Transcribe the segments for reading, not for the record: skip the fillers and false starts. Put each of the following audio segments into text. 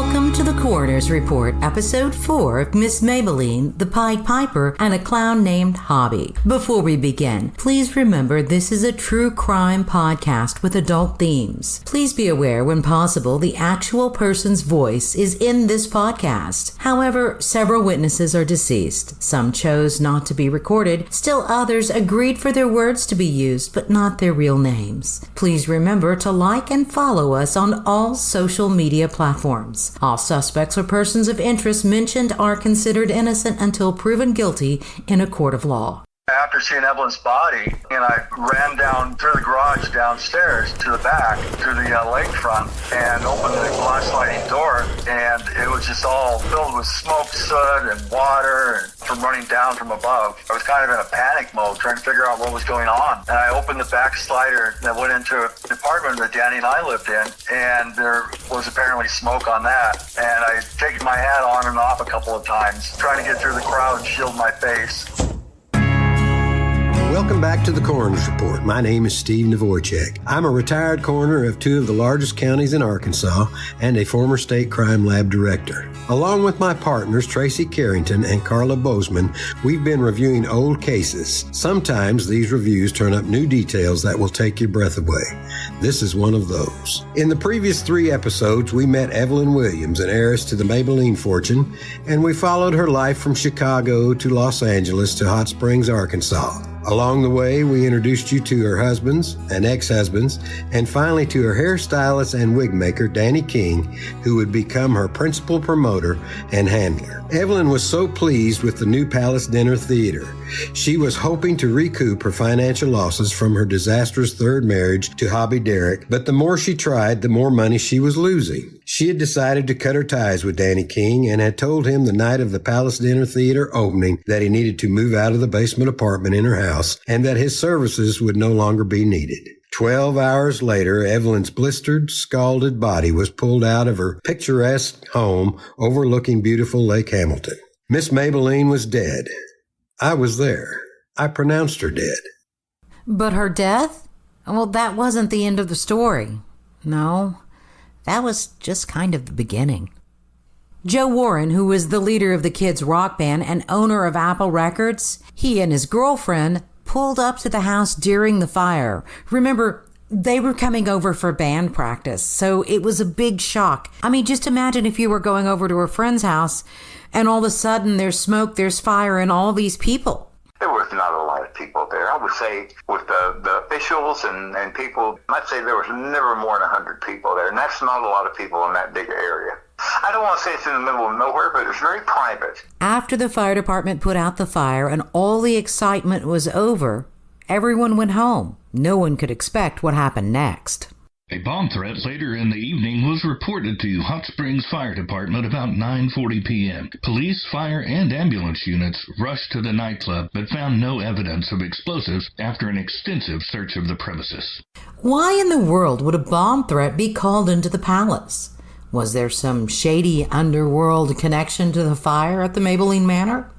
Welcome to the Coroner's Report, Episode 4 of Miss Maybelline, the Pied Piper, and a Clown Named Hobby. Before we begin, please remember this is a true crime podcast with adult themes. Please be aware, when possible, the actual person's voice is in this podcast. However, several witnesses are deceased. Some chose not to be recorded. Still others agreed for their words to be used, but not their real names. Please remember to like and follow us on all social media platforms. All suspects or persons of interest mentioned are considered innocent until proven guilty in a court of law. After seeing Evelyn's body, I ran down through the garage downstairs to the back, through the lakefront, and opened the glass sliding door, and it was just all filled with smoke, soot, and water and from running down from above. I was kind of in a panic mode, trying to figure out what was going on. And I opened the back slider that went into the apartment that Danny and I lived in, and there was apparently smoke on that. And I taken my hat on and off a couple of times, trying to get through the crowd and shield my face. Welcome back to the Coroner's Report. My name is Steve Navoychek. I'm a retired coroner of two of the largest counties in Arkansas and a former state crime lab director. Along with my partners, Tracy Carrington and Carla Bozeman, we've been reviewing old cases. Sometimes these reviews turn up new details that will take your breath away. This is one of those. In the previous 3 episodes, we met Evelyn Williams, an heiress to the Maybelline fortune, and we followed her life from Chicago to Los Angeles to Hot Springs, Arkansas. Along the way, we introduced you to her husbands and ex-husbands, and finally to her hairstylist and wig maker, Danny King, who would become her principal promoter and handler. Evelyn was so pleased with the new Palace Dinner Theater. She was hoping to recoup her financial losses from her disastrous third marriage to Hobby Derrick, but the more she tried, the more money she was losing. She had decided to cut her ties with Danny King and had told him the night of the Palace Dinner Theater opening that he needed to move out of the basement apartment in her house and that his services would no longer be needed. 12 hours later, Evelyn's blistered, scalded body was pulled out of her picturesque home overlooking beautiful Lake Hamilton. Miss Maybelline was dead. I was there. I pronounced her dead. But her death? Well, that wasn't the end of the story. No, that was just kind of the beginning. Joe Warren, who was the leader of the kids' rock band and owner of Apple Records, he and his girlfriend pulled up to the house during the fire. Remember, they were coming over for band practice, so it was a big shock. I mean, just imagine if you were going over to a friend's house and all of a sudden there's smoke, there's fire, and all these people. There was not a lot of people there. I would say with the officials and people, I'd say there was never more than 100 people there, and that's not a lot of people in that big area. I don't want to say it's in the middle of nowhere, but it's very private. After the fire department put out the fire and all the excitement was over, everyone went home. No one could expect what happened next. A bomb threat later in the evening was reported to Hot Springs Fire Department about 9:40 p.m. Police, fire, and ambulance units rushed to the nightclub but found no evidence of explosives after an extensive search of the premises. Why in the world would a bomb threat be called into the palace? Was there some shady underworld connection to the fire at the Maybelline Manor?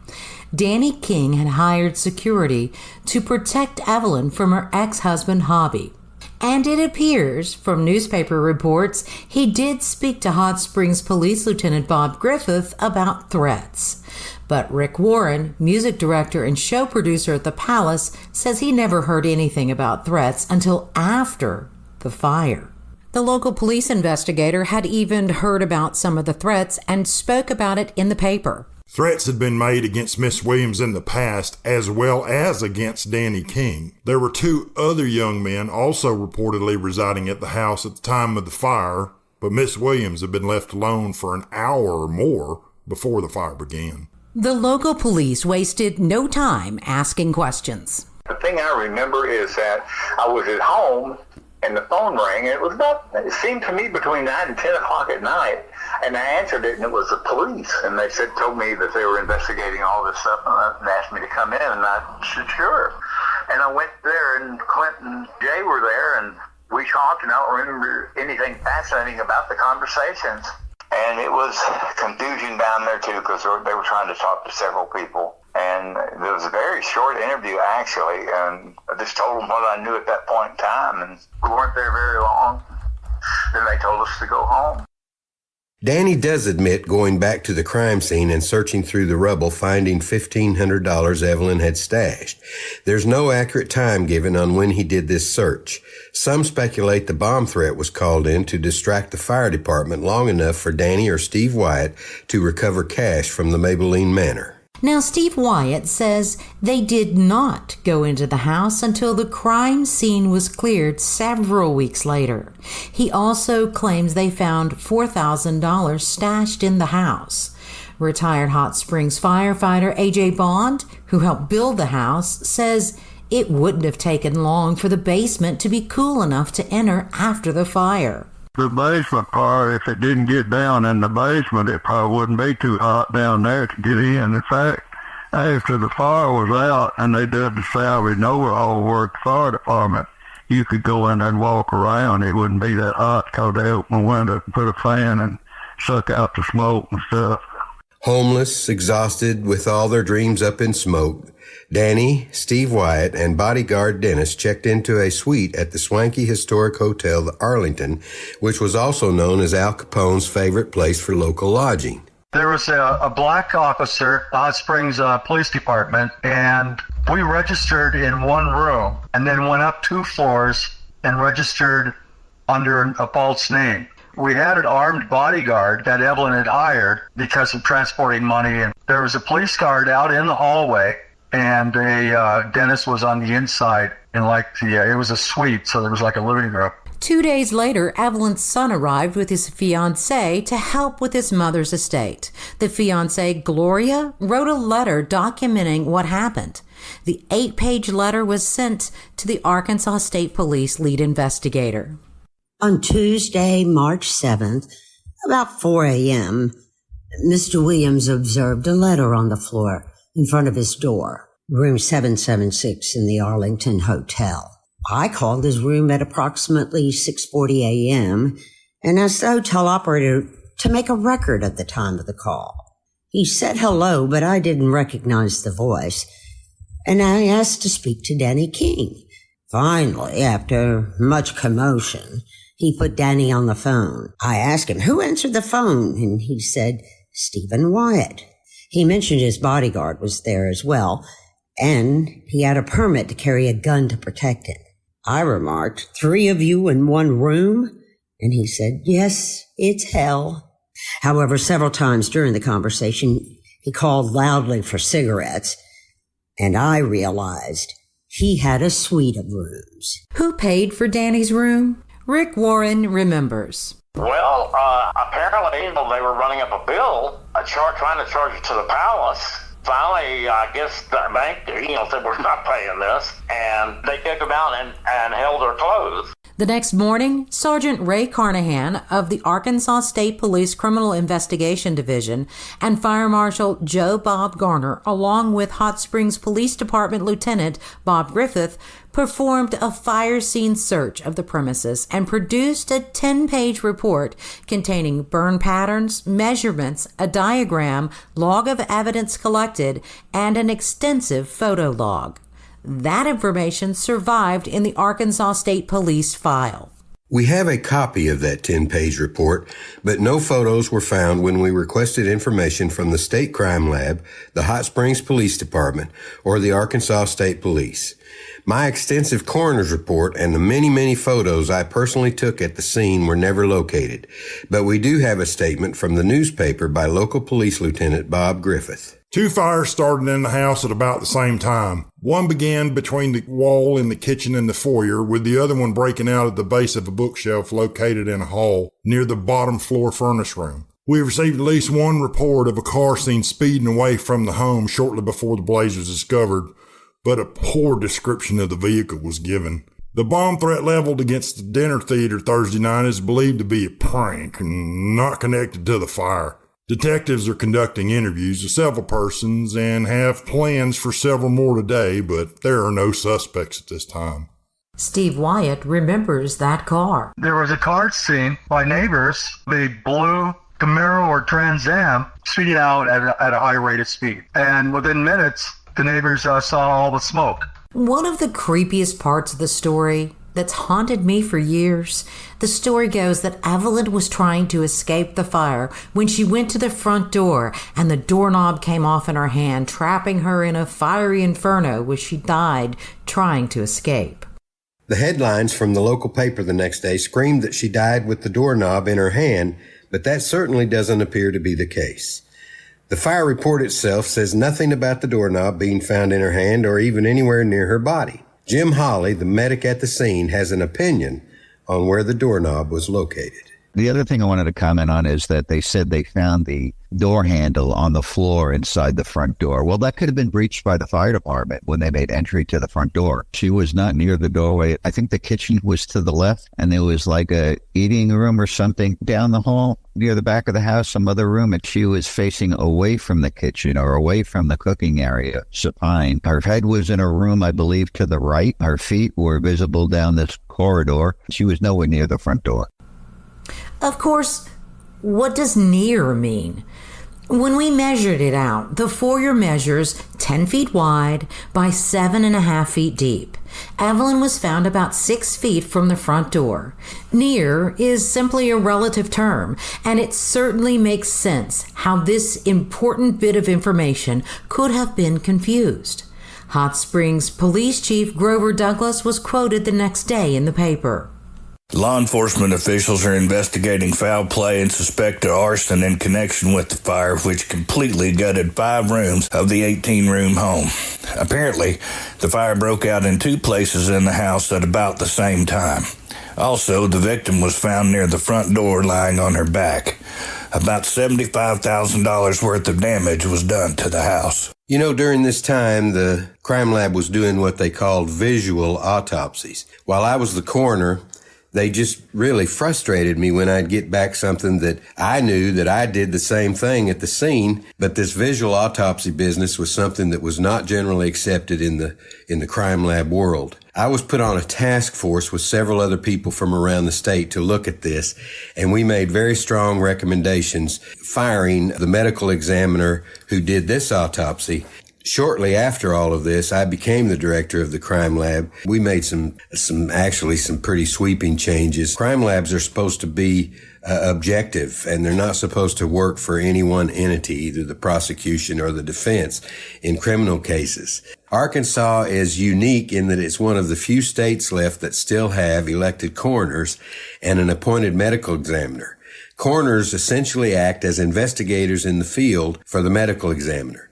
Danny King had hired security to protect Evelyn from her ex-husband Hobby. And it appears, from newspaper reports, he did speak to Hot Springs Police Lieutenant Bob Griffith about threats. But Rick Warren, music director and show producer at the Palace, says he never heard anything about threats until after the fire. The local police investigator had even heard about some of the threats and spoke about it in the paper. Threats had been made against Miss Williams in the past, as well as against Danny King. There were 2 other young men also reportedly residing at the house at the time of the fire, but Miss Williams had been left alone for an hour or more before the fire began. The local police wasted no time asking questions. The thing I remember is that I was at home and the phone rang, and it seemed to me between 9 and 10 o'clock at night, and I answered it, and it was the police, and they told me that they were investigating all this stuff, and asked me to come in, and I said, sure. And I went there, and Clint and Jay were there, and we talked, and I don't remember anything fascinating about the conversations. And it was confusion down there, too, because they were trying to talk to several people. And it was a very short interview, actually, and I just told them what I knew at that point in time, and we weren't there very long. Then they told us to go home. Danny does admit going back to the crime scene and searching through the rubble, finding $1,500 Evelyn had stashed. There's no accurate time given on when he did this search. Some speculate the bomb threat was called in to distract the fire department long enough for Danny or Steve Wyatt to recover cash from the Maybelline manor. Now, Steve Wyatt says they did not go into the house until the crime scene was cleared several weeks later. He also claims they found $4,000 stashed in the house. Retired Hot Springs firefighter A.J. Bond, who helped build the house, says it wouldn't have taken long for the basement to be cool enough to enter after the fire. The basement part, if it didn't get down in the basement, it probably wouldn't be too hot down there to get in. In fact, after the fire was out and they did the salvage and overhaul work fire department, you could go in there and walk around. It wouldn't be that hot because they opened the window and put a fan and suck out the smoke and stuff. Homeless, exhausted, with all their dreams up in smoke, Danny, Steve Wyatt, and bodyguard Dennis checked into a suite at the swanky historic hotel, the Arlington, which was also known as Al Capone's favorite place for local lodging. There was a black officer, Hot Springs Police Department, and we registered in one room and then went up 2 floors and registered under a false name. We had an armed bodyguard that Evelyn had hired because of transporting money, and there was a police guard out in the hallway, and Dennis was on the inside, and it was a suite, so there was like a living room. 2 days later, Evelyn's son arrived with his fiancée to help with his mother's estate. The fiancée, Gloria, wrote a letter documenting what happened. The 8-page letter was sent to the Arkansas State Police lead investigator. On Tuesday, March 7th, about 4 a.m., Mr. Williams observed a letter on the floor in front of his door, room 776 in the Arlington Hotel. I called his room at approximately 6:40 a.m. and asked the hotel operator to make a record of the time of the call. He said hello, but I didn't recognize the voice, and I asked to speak to Danny King. Finally, after much commotion, he put Danny on the phone. I asked him who answered the phone, and he said Stephen Wyatt. He mentioned his bodyguard was there as well, and he had a permit to carry a gun to protect him. I remarked, 3 of you in one room? And he said, yes, it's hell. However, several times during the conversation, he called loudly for cigarettes, and I realized he had a suite of rooms. Who paid for Danny's room? Rick Warren remembers. Well, apparently, they were running up a bill, trying to charge it to the palace. Finally, I guess the bank, said we're not paying this, and they kicked them out and held their clothes. The next morning, Sergeant Ray Carnahan of the Arkansas State Police Criminal Investigation Division and Fire Marshal Joe Bob Garner, along with Hot Springs Police Department Lieutenant Bob Griffith, performed a fire scene search of the premises and produced a 10-page report containing burn patterns, measurements, a diagram, log of evidence collected, and an extensive photo log. That information survived in the Arkansas State Police file. We have a copy of that 10-page report, but no photos were found when we requested information from the State Crime Lab, the Hot Springs Police Department, or the Arkansas State Police. My extensive coroner's report and the many photos I personally took at the scene were never located, but we do have a statement from the newspaper by local police lieutenant Bob Griffith. 2 fires started in the house at about the same time. One began between the wall in the kitchen and the foyer, with the other one breaking out at the base of a bookshelf located in a hall near the bottom floor furnace room. We received at least one report of a car seen speeding away from the home shortly before the blaze was discovered, but a poor description of the vehicle was given. The bomb threat leveled against the dinner theater Thursday night is believed to be a prank and not connected to the fire. Detectives are conducting interviews with several persons and have plans for several more today, but there are no suspects at this time. Steve Wyatt remembers that car. There was a car seen by neighbors, a blue Camaro or Trans Am, speeding out at a high rate of speed. And within minutes, the neighbors saw all the smoke. One of the creepiest parts of the story that's haunted me for years. The story goes that Evelyn was trying to escape the fire when she went to the front door and the doorknob came off in her hand, trapping her in a fiery inferno where she died trying to escape. The headlines from the local paper the next day screamed that she died with the doorknob in her hand, but that certainly doesn't appear to be the case. The fire report itself says nothing about the doorknob being found in her hand or even anywhere near her body. Jim Hawley, the medic at the scene, has an opinion on where the doorknob was located. The other thing I wanted to comment on is that they said they found the door handle on the floor inside the front door. Well, that could have been breached by the fire department when they made entry to the front door. She was not near the doorway. I think the kitchen was to the left, and there was like a eating room or something down the hall near the back of the house, some other room, and she was facing away from the kitchen or away from the cooking area, supine. Her head was in a room, I believe, to the right. Her feet were visible down this corridor. She was nowhere near the front door. Of course, what does near mean? When we measured it out, the foyer measures 10 feet wide by 7.5 feet deep. Evelyn was found about 6 feet from the front door. Near is simply a relative term, and it certainly makes sense how this important bit of information could have been confused. Hot Springs Police Chief Grover Douglas was quoted the next day in the paper. Law enforcement officials are investigating foul play and suspected arson in connection with the fire, which completely gutted 5 rooms of the 18-room home. Apparently, the fire broke out in 2 places in the house at about the same time. Also, the victim was found near the front door lying on her back. About $75,000 worth of damage was done to the house. You know, during this time, the crime lab was doing what they called visual autopsies. While I was the coroner, they just really frustrated me when I'd get back something that I knew that I did the same thing at the scene, but this visual autopsy business was something that was not generally accepted in the crime lab world. I was put on a task force with several other people from around the state to look at this, and we made very strong recommendations firing the medical examiner who did this autopsy. Shortly after all of this, I became the director of the crime lab. We made some pretty sweeping changes. Crime labs are supposed to be objective, and they're not supposed to work for any one entity, either the prosecution or the defense, in criminal cases. Arkansas is unique in that it's one of the few states left that still have elected coroners and an appointed medical examiner. Coroners essentially act as investigators in the field for the medical examiner.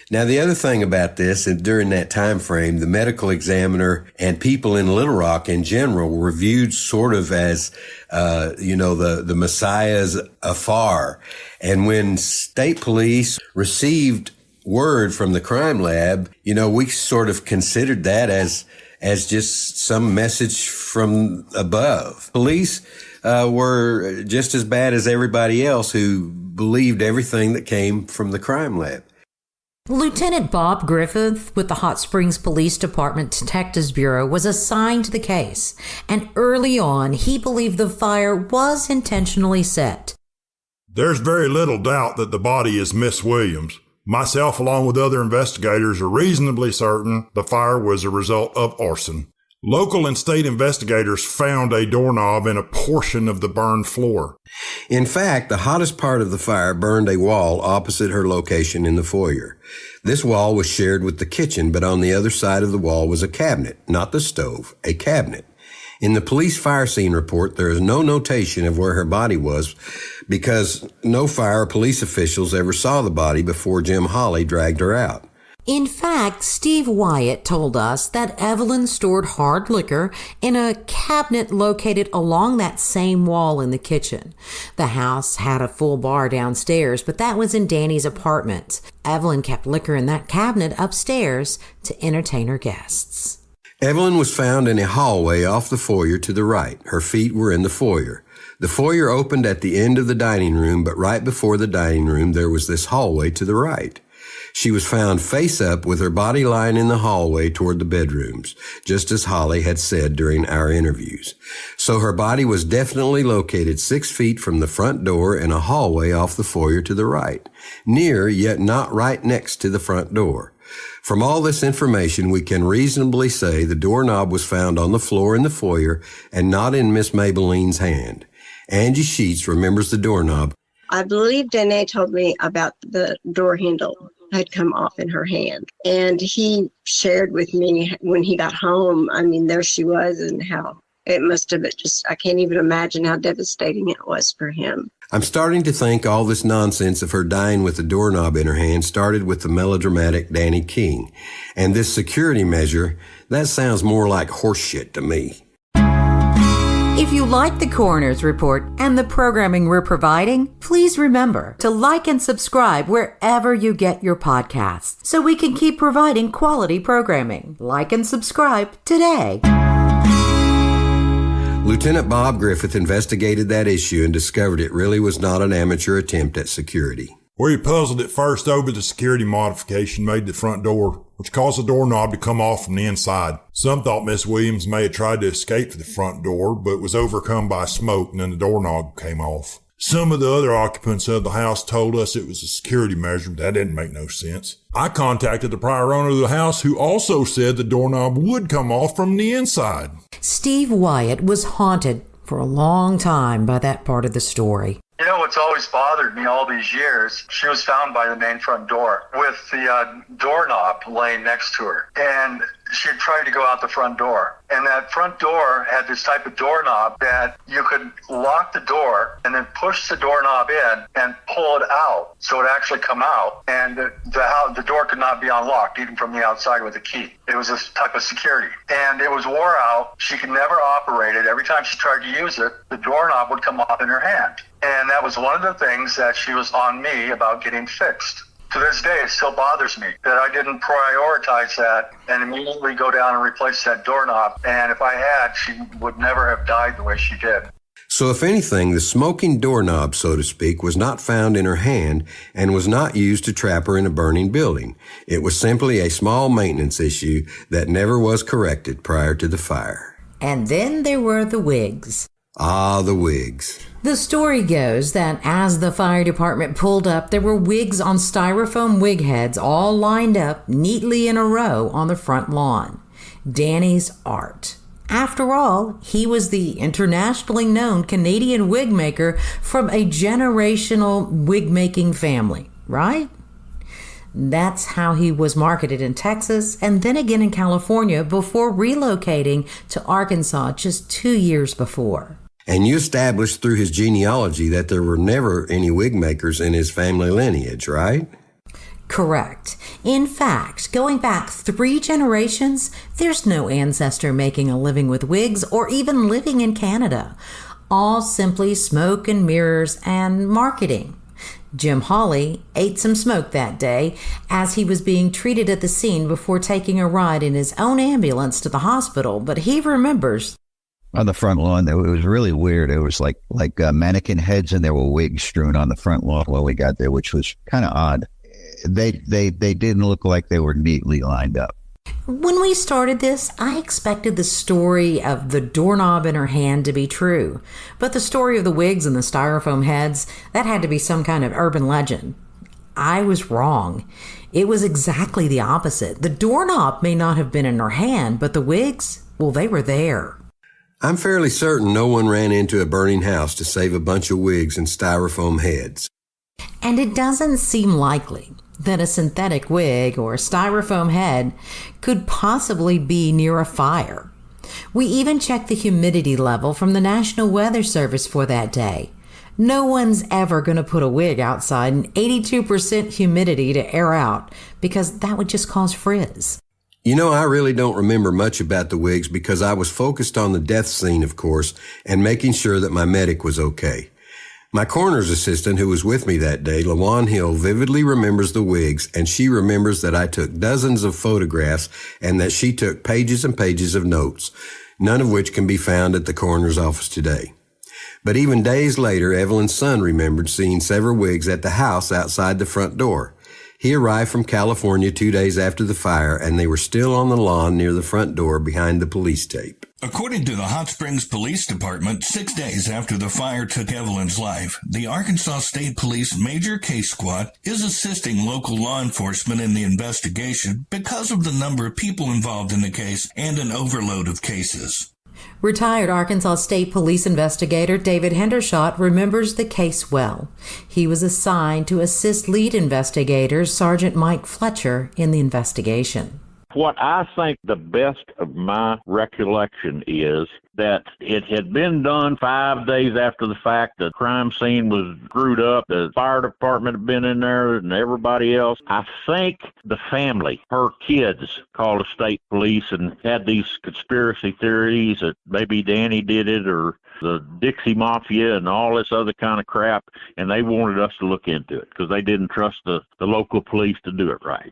Now, the other thing about this, and during that time frame, the medical examiner and people in Little Rock in general were viewed sort of as, the messiahs afar. And when state police received word from the crime lab, we sort of considered that as just some message from above. Police were just as bad as everybody else who believed everything that came from the crime lab. Lieutenant Bob Griffith with the Hot Springs Police Department Detectives Bureau was assigned to the case, and early on he believed the fire was intentionally set. There's very little doubt that the body is Miss Williams. Myself, along with other investigators, are reasonably certain the fire was a result of arson. Local and state investigators found a doorknob in a portion of the burned floor. In fact, the hottest part of the fire burned a wall opposite her location in the foyer. This wall was shared with the kitchen, but on the other side of the wall was a cabinet, not the stove, a cabinet. In the police fire scene report, there is no notation of where her body was because no fire or police officials ever saw the body before Jim Hawley dragged her out. In fact, Steve Wyatt told us that Evelyn stored hard liquor in a cabinet located along that same wall in the kitchen. The house had a full bar downstairs, but that was in Danny's apartment. Evelyn kept liquor in that cabinet upstairs to entertain her guests. Evelyn was found in a hallway off the foyer to the right. Her feet were in the foyer. The foyer opened at the end of the dining room, but right before the dining room, there was this hallway to the right. She was found face up with her body lying in the hallway toward the bedrooms, just as Holly had said during our interviews. So her body was definitely located 6 feet from the front door in a hallway off the foyer to the right, near yet not right next to the front door. From all this information, we can reasonably say the doorknob was found on the floor in the foyer and not in Miss Maybelline's hand. Angie Sheets remembers the doorknob. I believe Danae told me about the door handle had come off in her hand. And he shared with me when he got home, I mean, there she was and how it must have I can't even imagine how devastating it was for him. I'm starting to think all this nonsense of her dying with the doorknob in her hand started with the melodramatic Danny King. And this security measure, that sounds more like horseshit to me. If you like the Coroner's Report and the programming we're providing, please remember to like and subscribe wherever you get your podcasts so we can keep providing quality programming. Like and subscribe today. Lieutenant Bob Griffith investigated that issue and discovered it really was not an amateur attempt at security. We puzzled at first over the security modification made to the front door, which caused the doorknob to come off from the inside. Some thought Miss Williams may have tried to escape to the front door, but was overcome by smoke and then the doorknob came off. Some of the other occupants of the house told us it was a security measure, but that didn't make no sense. I contacted the prior owner of the house, who also said the doorknob would come off from the inside. Steve Wyatt was haunted for a long time by that part of the story. You know what's always bothered me all these years? She was found by the main front door with the doorknob laying next to her. And she had tried to go out the front door. And that front door had this type of doorknob that you could lock the door and then push the doorknob in and pull it out so it actually come out. And the door could not be unlocked, even from the outside with a key. It was this type of security. And it was wore out. She could never operate it. Every time she tried to use it, the doorknob would come off in her hand. And that was one of the things that she was on me about getting fixed. To this day, it still bothers me that I didn't prioritize that and immediately go down and replace that doorknob. And if I had, she would never have died the way she did. So if anything, the smoking doorknob, so to speak, was not found in her hand and was not used to trap her in a burning building. It was simply a small maintenance issue that never was corrected prior to the fire. And then there were the wigs. Ah, the wigs. The story goes that as the fire department pulled up, there were wigs on styrofoam wig heads all lined up neatly in a row on the front lawn. Danny's art. After all, he was the internationally known Canadian wig maker from a generational wig-making family, right? That's how he was marketed in Texas and then again in California before relocating to Arkansas just 2 years before. And you established through his genealogy that there were never any wig makers in his family lineage, right? Correct. In fact, going back 3 generations, there's no ancestor making a living with wigs or even living in Canada. All simply smoke and mirrors and marketing. Jim Hawley ate some smoke that day as he was being treated at the scene before taking a ride in his own ambulance to the hospital, but he remembers. On the front lawn, it was really weird. It was like mannequin heads, and there were wigs strewn on the front lawn when we got there, which was kind of odd. They didn't look like they were neatly lined up. When we started this, I expected the story of the doorknob in her hand to be true, but the story of the wigs and the styrofoam heads, that had to be some kind of urban legend. I was wrong. It was exactly the opposite. The doorknob may not have been in her hand, but the wigs, well, they were there. I'm fairly certain no one ran into a burning house to save a bunch of wigs and styrofoam heads. And it doesn't seem likely that a synthetic wig or a styrofoam head could possibly be near a fire. We even checked the humidity level from the National Weather Service for that day. No one's ever going to put a wig outside in 82% humidity to air out because that would just cause frizz. You know, I really don't remember much about the wigs because I was focused on the death scene, of course, and making sure that my medic was okay. My coroner's assistant, who was with me that day, LaJuan Hill, vividly remembers the wigs, and she remembers that I took dozens of photographs and that she took pages and pages of notes, none of which can be found at the coroner's office today. But even days later, Evelyn's son remembered seeing several wigs at the house outside the front door. He arrived from California 2 days after the fire, and they were still on the lawn near the front door behind the police tape. According to the Hot Springs Police Department, 6 days after the fire took Evelyn's life, the Arkansas State Police Major Case Squad is assisting local law enforcement in the investigation because of the number of people involved in the case and an overload of cases. Retired Arkansas State Police investigator David Hendershot remembers the case well. He was assigned to assist lead investigators Sergeant Mike Fletcher in the investigation. What I think the best of my recollection is that it had been done 5 days after the fact. The crime scene was screwed up. The fire department had been in there and everybody else. I think the family, her kids, called the state police and had these conspiracy theories that maybe Danny did it or the Dixie Mafia and all this other kind of crap, and they wanted us to look into it because they didn't trust the local police to do it right.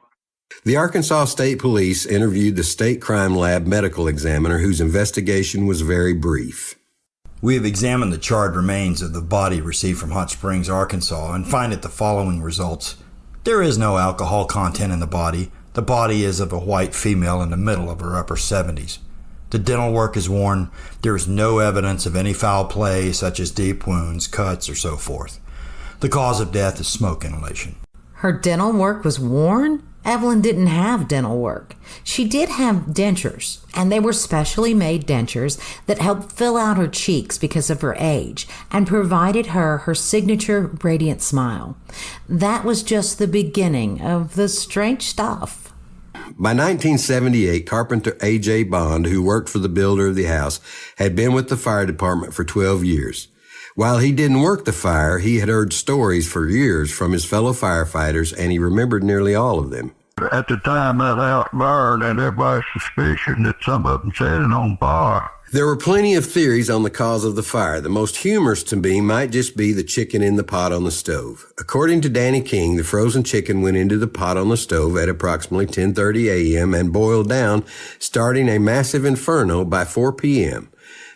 The Arkansas State Police interviewed the State Crime Lab medical examiner whose investigation was very brief. We have examined the charred remains of the body received from Hot Springs, Arkansas, and find it the following results. There is no alcohol content in the body. The body is of a white female in the middle of her upper 70s. The dental work is worn. There is no evidence of any foul play, such as deep wounds, cuts, or so forth. The cause of death is smoke inhalation. Her dental work was worn? Evelyn didn't have dental work. She did have dentures, and they were specially made dentures that helped fill out her cheeks because of her age and provided her her signature radiant smile. That was just the beginning of the strange stuff. By 1978, carpenter A.J. Bond, who worked for the builder of the house, had been with the fire department for 12 years. While he didn't work the fire, he had heard stories for years from his fellow firefighters, and he remembered nearly all of them. At the time that house burned, and everybody's suspicion that some of them set it on fire. There were plenty of theories on the cause of the fire. The most humorous to me might just be the chicken in the pot on the stove. According to Danny King, the frozen chicken went into the pot on the stove at approximately 10:30 a.m. and boiled down, starting a massive inferno by 4 p.m.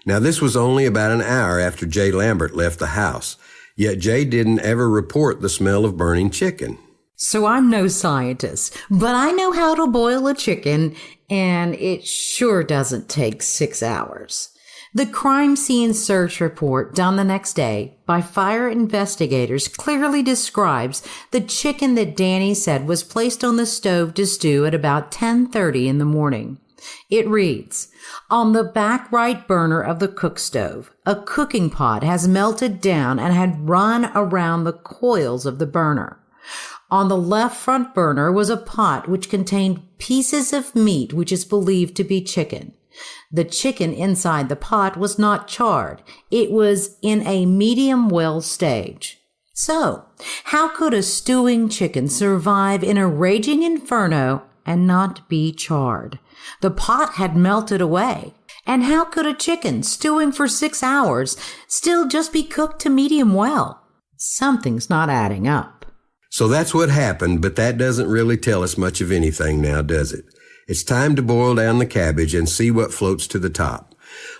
Now, this was only about an hour after Jay Lambert left the house, yet Jay didn't ever report the smell of burning chicken. So I'm no scientist, but I know how to boil a chicken, and it sure doesn't take 6 hours. The crime scene search report done the next day by fire investigators clearly describes the chicken that Danny said was placed on the stove to stew at about 10:30 in the morning. It reads, on the back right burner of the cook stove, a cooking pot has melted down and had run around the coils of the burner. On the left front burner was a pot which contained pieces of meat which is believed to be chicken. The chicken inside the pot was not charred. It was in a medium well stage. So, how could a stewing chicken survive in a raging inferno and not be charred? The pot had melted away. And how could a chicken stewing for 6 hours still just be cooked to medium well? Something's not adding up. So that's what happened, but that doesn't really tell us much of anything now, does it? It's time to boil down the cabbage and see what floats to the top.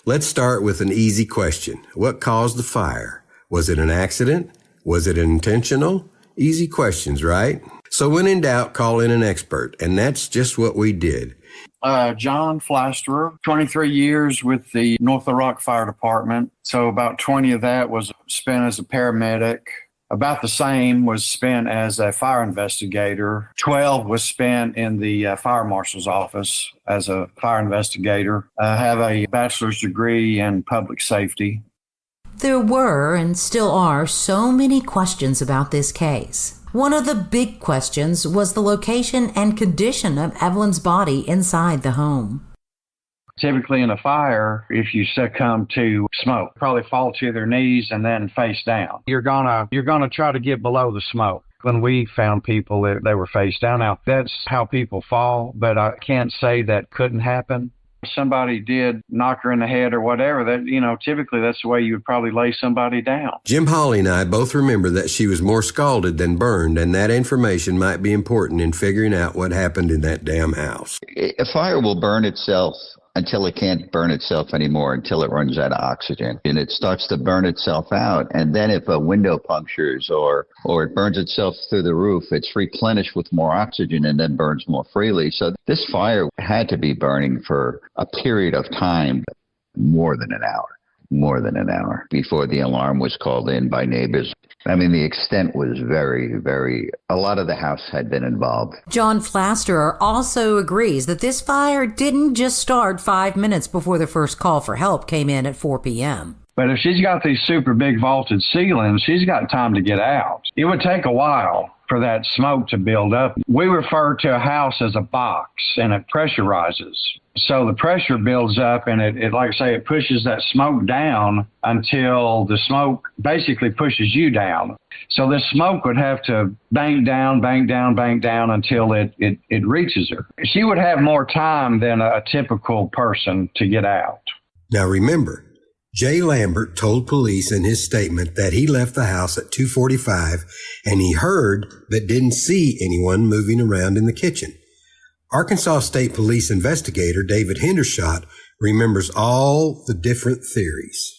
Let's start with an easy question. What caused the fire? Was it an accident? Was it intentional? Easy questions, right? So when in doubt, call in an expert, and that's just what we did. John Fleisterer, 23 years with the North Little Rock Fire Department. So about 20 of that was spent as a paramedic. About the same was spent as a fire investigator. 12 was spent in the fire marshal's office as a fire investigator. I have a bachelor's degree in public safety. There were and still are so many questions about this case. One of the big questions was the location and condition of Evelyn's body inside the home. Typically in a fire, if you succumb to smoke, probably fall to their knees and then face down. You're gonna try to get below the smoke. When we found people, they were face down. Now, that's how people fall, but I can't say that couldn't happen. If somebody did knock her in the head or whatever, that, typically that's the way you would probably lay somebody down. Jim Hawley and I both remember that she was more scalded than burned, and that information might be important in figuring out what happened in that damn house. A fire will burn itself until it can't burn itself anymore, until it runs out of oxygen. And it starts to burn itself out. And then if a window punctures or it burns itself through the roof, it's replenished with more oxygen and then burns more freely. So this fire had to be burning for a period of time, more than an hour before the alarm was called in by neighbors. I mean, the extent was a lot of the house had been involved. John Flaster also agrees that this fire didn't just start 5 minutes before the first call for help came in at 4 p.m. But if she's got these super big vaulted ceilings, she's got time to get out. It would take a while for that smoke to build up. We refer to a house as a box, and it pressurizes. So the pressure builds up, and it like I say, it pushes that smoke down until the smoke basically pushes you down. So this smoke would have to bank down until it reaches her. She would have more time than a typical person to get out. Now remember, Jay Lambert told police in his statement that he left the house at 2:45 and he heard but didn't see anyone moving around in the kitchen. Arkansas State Police investigator David Hendershot remembers all the different theories.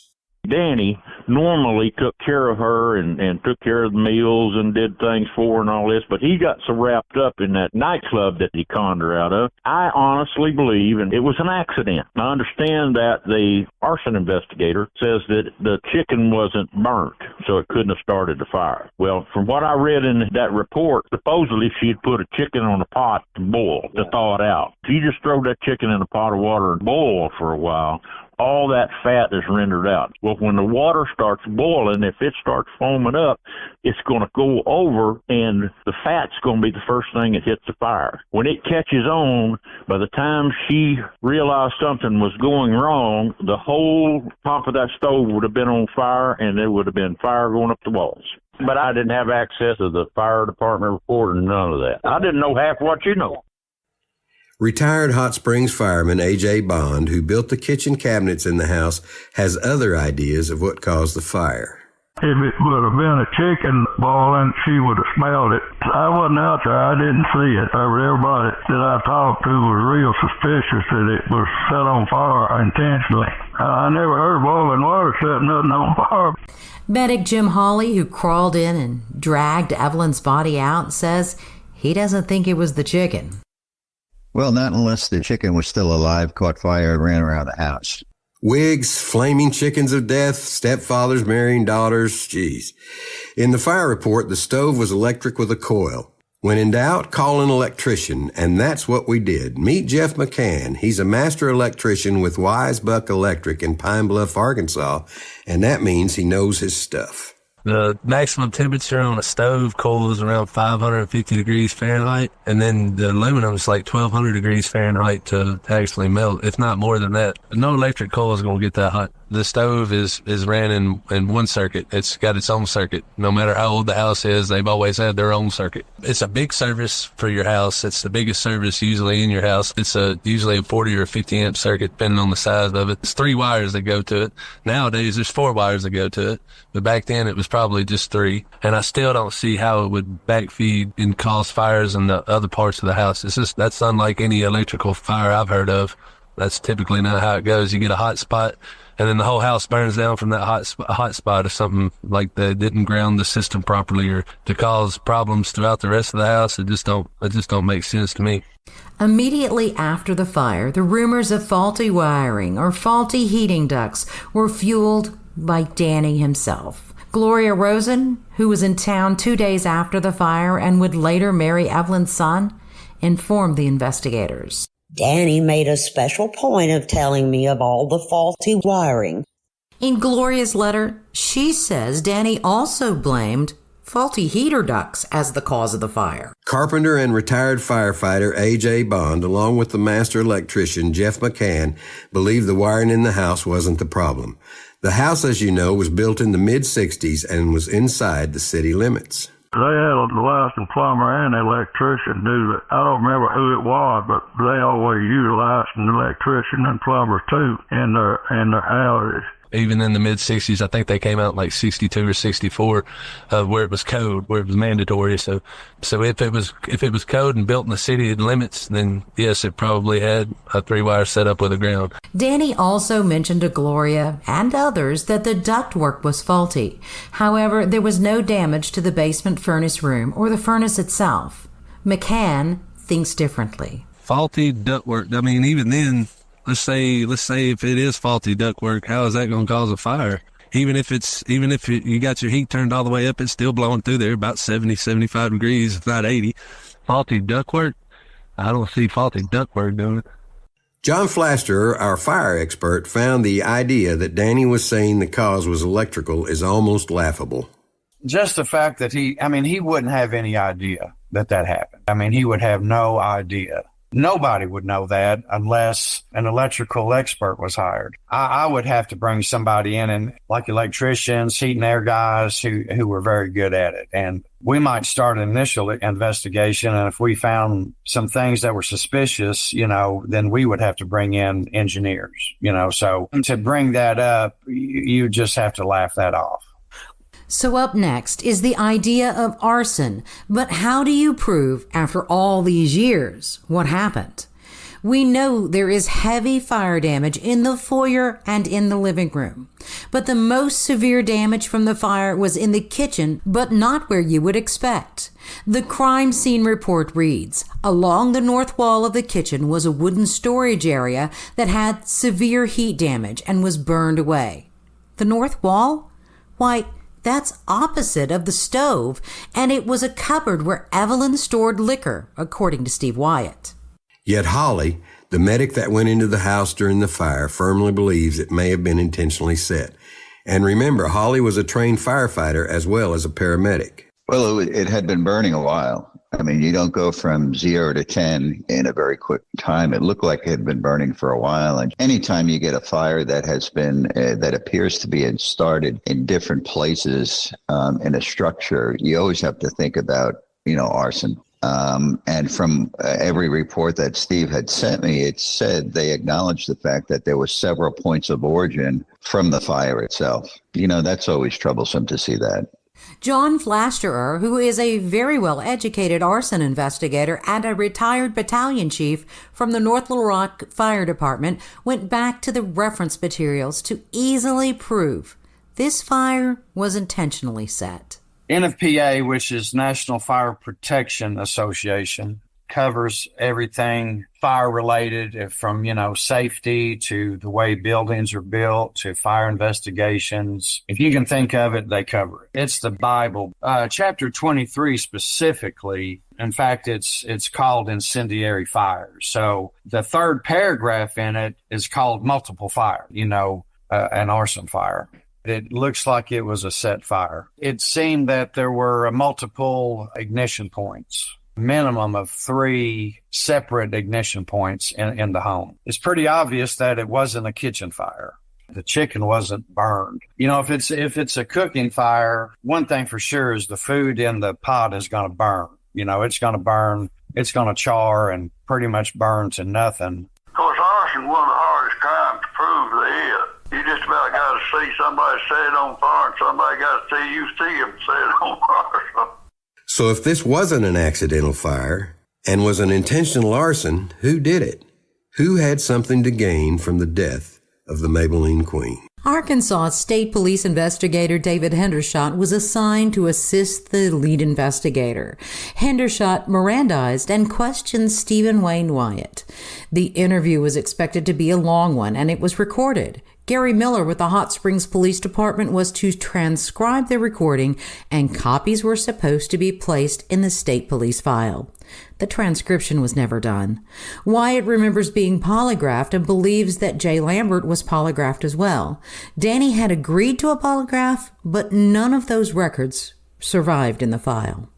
Danny normally took care of her and took care of the meals and did things for her and all this, but he got so wrapped up in that nightclub that he conned her out of. I honestly believe, and it was an accident. I understand that the arson investigator says that the chicken wasn't burnt, so it couldn't have started the fire. Well, from what I read in that report, supposedly she had put a chicken on a pot to boil, to thaw it out. If you just throw that chicken in a pot of water and boil for a while, all that fat is rendered out. Well, when the water starts boiling, if it starts foaming up, it's going to go over, and the fat's going to be the first thing that hits the fire. When it catches on, by the time she realized something was going wrong, the whole top of that stove would have been on fire, and there would have been fire going up the walls. But I didn't have access to the fire department report or none of that. I didn't know half what you know. Retired Hot Springs fireman A.J. Bond, who built the kitchen cabinets in the house, has other ideas of what caused the fire. If it would have been a chicken boiling, she would have smelled it. I wasn't out there. I didn't see it. Everybody that I talked to was real suspicious that it was set on fire intentionally. I never heard boiling water setting nothing on fire. Medic Jim Hawley, who crawled in and dragged Evelyn's body out, says he doesn't think it was the chicken. Well, not unless the chicken was still alive, caught fire, and ran around the house. Wigs, flaming chickens of death, stepfathers marrying daughters, geez. In the fire report, the stove was electric with a coil. When in doubt, call an electrician, and that's what we did. Meet Jeff McCann. He's a master electrician with Wise Buck Electric in Pine Bluff, Arkansas, and that means he knows his stuff. The maximum temperature on a stove coil is around 550 degrees Fahrenheit, and then the aluminum is like 1,200 degrees Fahrenheit to actually melt, if not more than that. No electric coil is going to get that hot. The stove is ran in one circuit. It's got its own circuit. No matter how old the house is, they've always had their own circuit. It's a big service for your house. It's the biggest service usually in your house. It's usually a 40 or 50 amp circuit, depending on the size of it. It's 3 wires that go to it. Nowadays, there's 4 wires that go to it. But back then, it was probably just 3. And I still don't see how it would backfeed and cause fires in the other parts of the house. That's unlike any electrical fire I've heard of. That's typically not how it goes. You get a hot spot, and then the whole house burns down from that hot spot or something like that. Didn't ground the system properly or to cause problems throughout the rest of the house. It just don't make sense to me. Immediately after the fire, the rumors of faulty wiring or faulty heating ducts were fueled by Danny himself. Gloria Rosen, who was in town 2 days after the fire and would later marry Evelyn's son, informed the investigators. Danny made a special point of telling me of all the faulty wiring. In Gloria's letter, she says Danny also blamed faulty heater ducts as the cause of the fire. Carpenter and retired firefighter A.J. Bond, along with the master electrician Jeff McCann, believe the wiring in the house wasn't the problem. The house, as you know, was built in the mid-'60s and was inside the city limits. They had a licensed plumber and electrician do it. I don't remember who it was, but they always utilized an electrician and plumber too in their houses. Even in the mid 60s, I think they came out in like 62 or 64, where it was code, where it was mandatory. So if it was code and built in the city limits, then yes, it probably had a 3-wire setup with a ground. Danny also mentioned to Gloria and others that the ductwork was faulty. However, there was no damage to the basement furnace room or the furnace itself. McCann thinks differently. Faulty ductwork. I mean, even then, let's say if it is faulty ductwork, how is that going to cause a fire? Even if you got your heat turned all the way up, it's still blowing through there about 70, 75 degrees, if not 80. Faulty ductwork? I don't see faulty ductwork doing it. John Flaster, our fire expert, found the idea that Danny was saying the cause was electrical is almost laughable. Just the fact that he wouldn't have any idea that happened. I mean, he would have no idea. Nobody would know that unless an electrical expert was hired. I would have to bring somebody in, and like electricians, heat and air guys who were very good at it. And we might start an initial investigation, and if we found some things that were suspicious, then we would have to bring in engineers, So to bring that up, you just have to laugh that off. So up next is the idea of arson. But how do you prove, after all these years, what happened? We know there is heavy fire damage in the foyer and in the living room. But the most severe damage from the fire was in the kitchen, but not where you would expect. The crime scene report reads, along the north wall of the kitchen was a wooden storage area that had severe heat damage and was burned away. The north wall? Why, that's opposite of the stove, and it was a cupboard where Evelyn stored liquor, according to Steve Wyatt. Yet Holly, the medic that went into the house during the fire, firmly believes it may have been intentionally set. And remember, Holly was a trained firefighter as well as a paramedic. Well, it had been burning a while. I mean, you don't go from 0 to 10 in a very quick time. It looked like it had been burning for a while. And anytime you get a fire that has been, that appears to be started in different places in a structure, you always have to think about, arson. And from every report that Steve had sent me, it said they acknowledged the fact that there were several points of origin from the fire itself. That's always troublesome to see that. John Flasterer, who is a very well-educated arson investigator and a retired battalion chief from the North Little Rock Fire Department, went back to the reference materials to easily prove this fire was intentionally set. NFPA, which is National Fire Protection Association, covers everything fire-related, from, safety to the way buildings are built to fire investigations. If you can think of it, they cover it. It's the Bible. Chapter 23 specifically, in fact, it's called incendiary fires. So the third paragraph in it is called multiple fire, an arson fire. It looks like it was a set fire. It seemed that there were multiple ignition points, minimum of 3 separate ignition points in the home. It's pretty obvious that it wasn't a kitchen fire. The chicken wasn't burned. If it's a cooking fire, one thing for sure is the food in the pot is going to burn. It's going to burn, it's going to char and pretty much burn to nothing. Of course, arson is one of the hardest crimes to prove there is. You just about got to see somebody set it on fire, and somebody got to see you see them set it on fire. So if this wasn't an accidental fire and was an intentional arson, who did it? Who had something to gain from the death of the Maybelline Queen? Arkansas State Police investigator David Hendershot was assigned to assist the lead investigator. Hendershot Mirandized and questioned Stephen Wayne Wyatt. The interview was expected to be a long one, and it was recorded. Gary Miller with the Hot Springs Police Department was to transcribe the recording, and copies were supposed to be placed in the state police file. The transcription was never done. Wyatt remembers being polygraphed and believes that Jay Lambert was polygraphed as well. Danny had agreed to a polygraph, but none of those records survived in the file.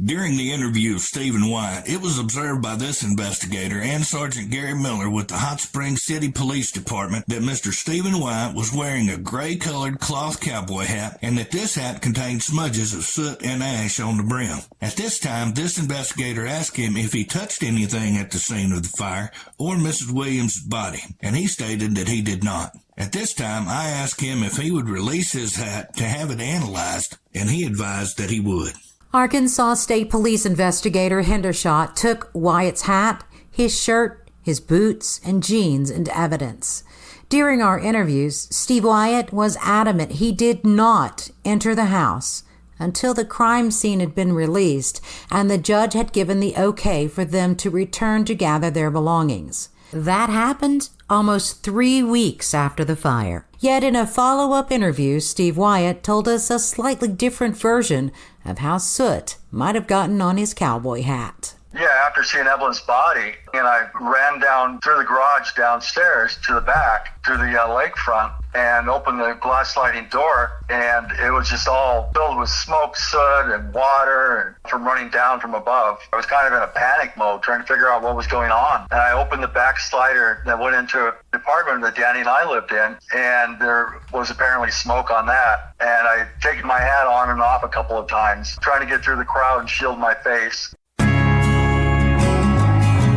During the interview of Stephen Wyatt, it was observed by this investigator and Sergeant Gary Miller with the Hot Springs City Police Department that Mr. Stephen Wyatt was wearing a gray-colored cloth cowboy hat and that this hat contained smudges of soot and ash on the brim. At this time, this investigator asked him if he touched anything at the scene of the fire or Mrs. Williams' body, and he stated that he did not. At this time, I asked him if he would release his hat to have it analyzed, and he advised that he would. Arkansas State Police investigator Hendershot took Wyatt's hat, his shirt, his boots, and jeans into evidence. During our interviews, Steve Wyatt was adamant he did not enter the house until the crime scene had been released and the judge had given the okay for them to return to gather their belongings. That happened almost 3 weeks after the fire. Yet in a follow-up interview, Steve Wyatt told us a slightly different version of how soot might have gotten on his cowboy hat. Yeah, after seeing Evelyn's body, and I ran down through the garage downstairs to the back, to the lakefront, and opened the glass sliding door, and it was just all filled with smoke, soot, and water from running down from above. I was kind of in a panic mode, trying to figure out what was going on. And I opened the back slider that went into the apartment that Danny and I lived in, and there was apparently smoke on that. And I'd taken my hat on and off a couple of times, trying to get through the crowd and shield my face.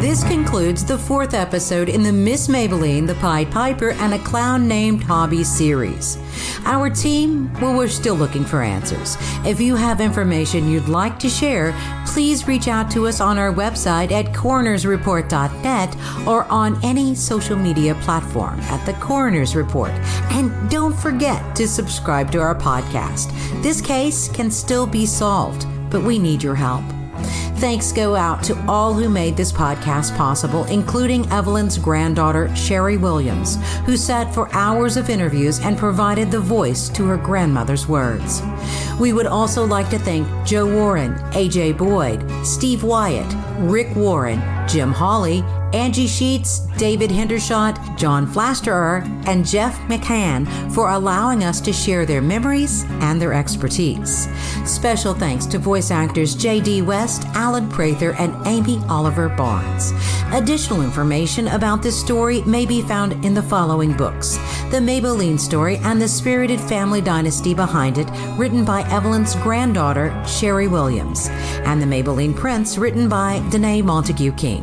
This concludes the 4th episode in the Miss Maybelline, the Pied Piper, and a Clown Named Hobby series. Our team, well, we're still looking for answers. If you have information you'd like to share, please reach out to us on our website at coronersreport.net or on any social media platform at The Coroner's Report. And don't forget to subscribe to our podcast. This case can still be solved, but we need your help. Thanks go out to all who made this podcast possible, including Evelyn's granddaughter, Sherry Williams, who sat for hours of interviews and provided the voice to her grandmother's words. We would also like to thank Joe Warren, AJ Boyd, Steve Wyatt, Rick Warren, Jim Hawley, Angie Sheets, David Hendershot, John Flasterer, and Jeff McCann for allowing us to share their memories and their expertise. Special thanks to voice actors J.D. West, Alan Prather, and Amy Oliver Barnes. Additional information about this story may be found in the following books: The Maybelline Story and the Spirited Family Dynasty Behind It, written by Evelyn's granddaughter, Sherry Williams, and The Maybelline Prince, written by Danae Montague King.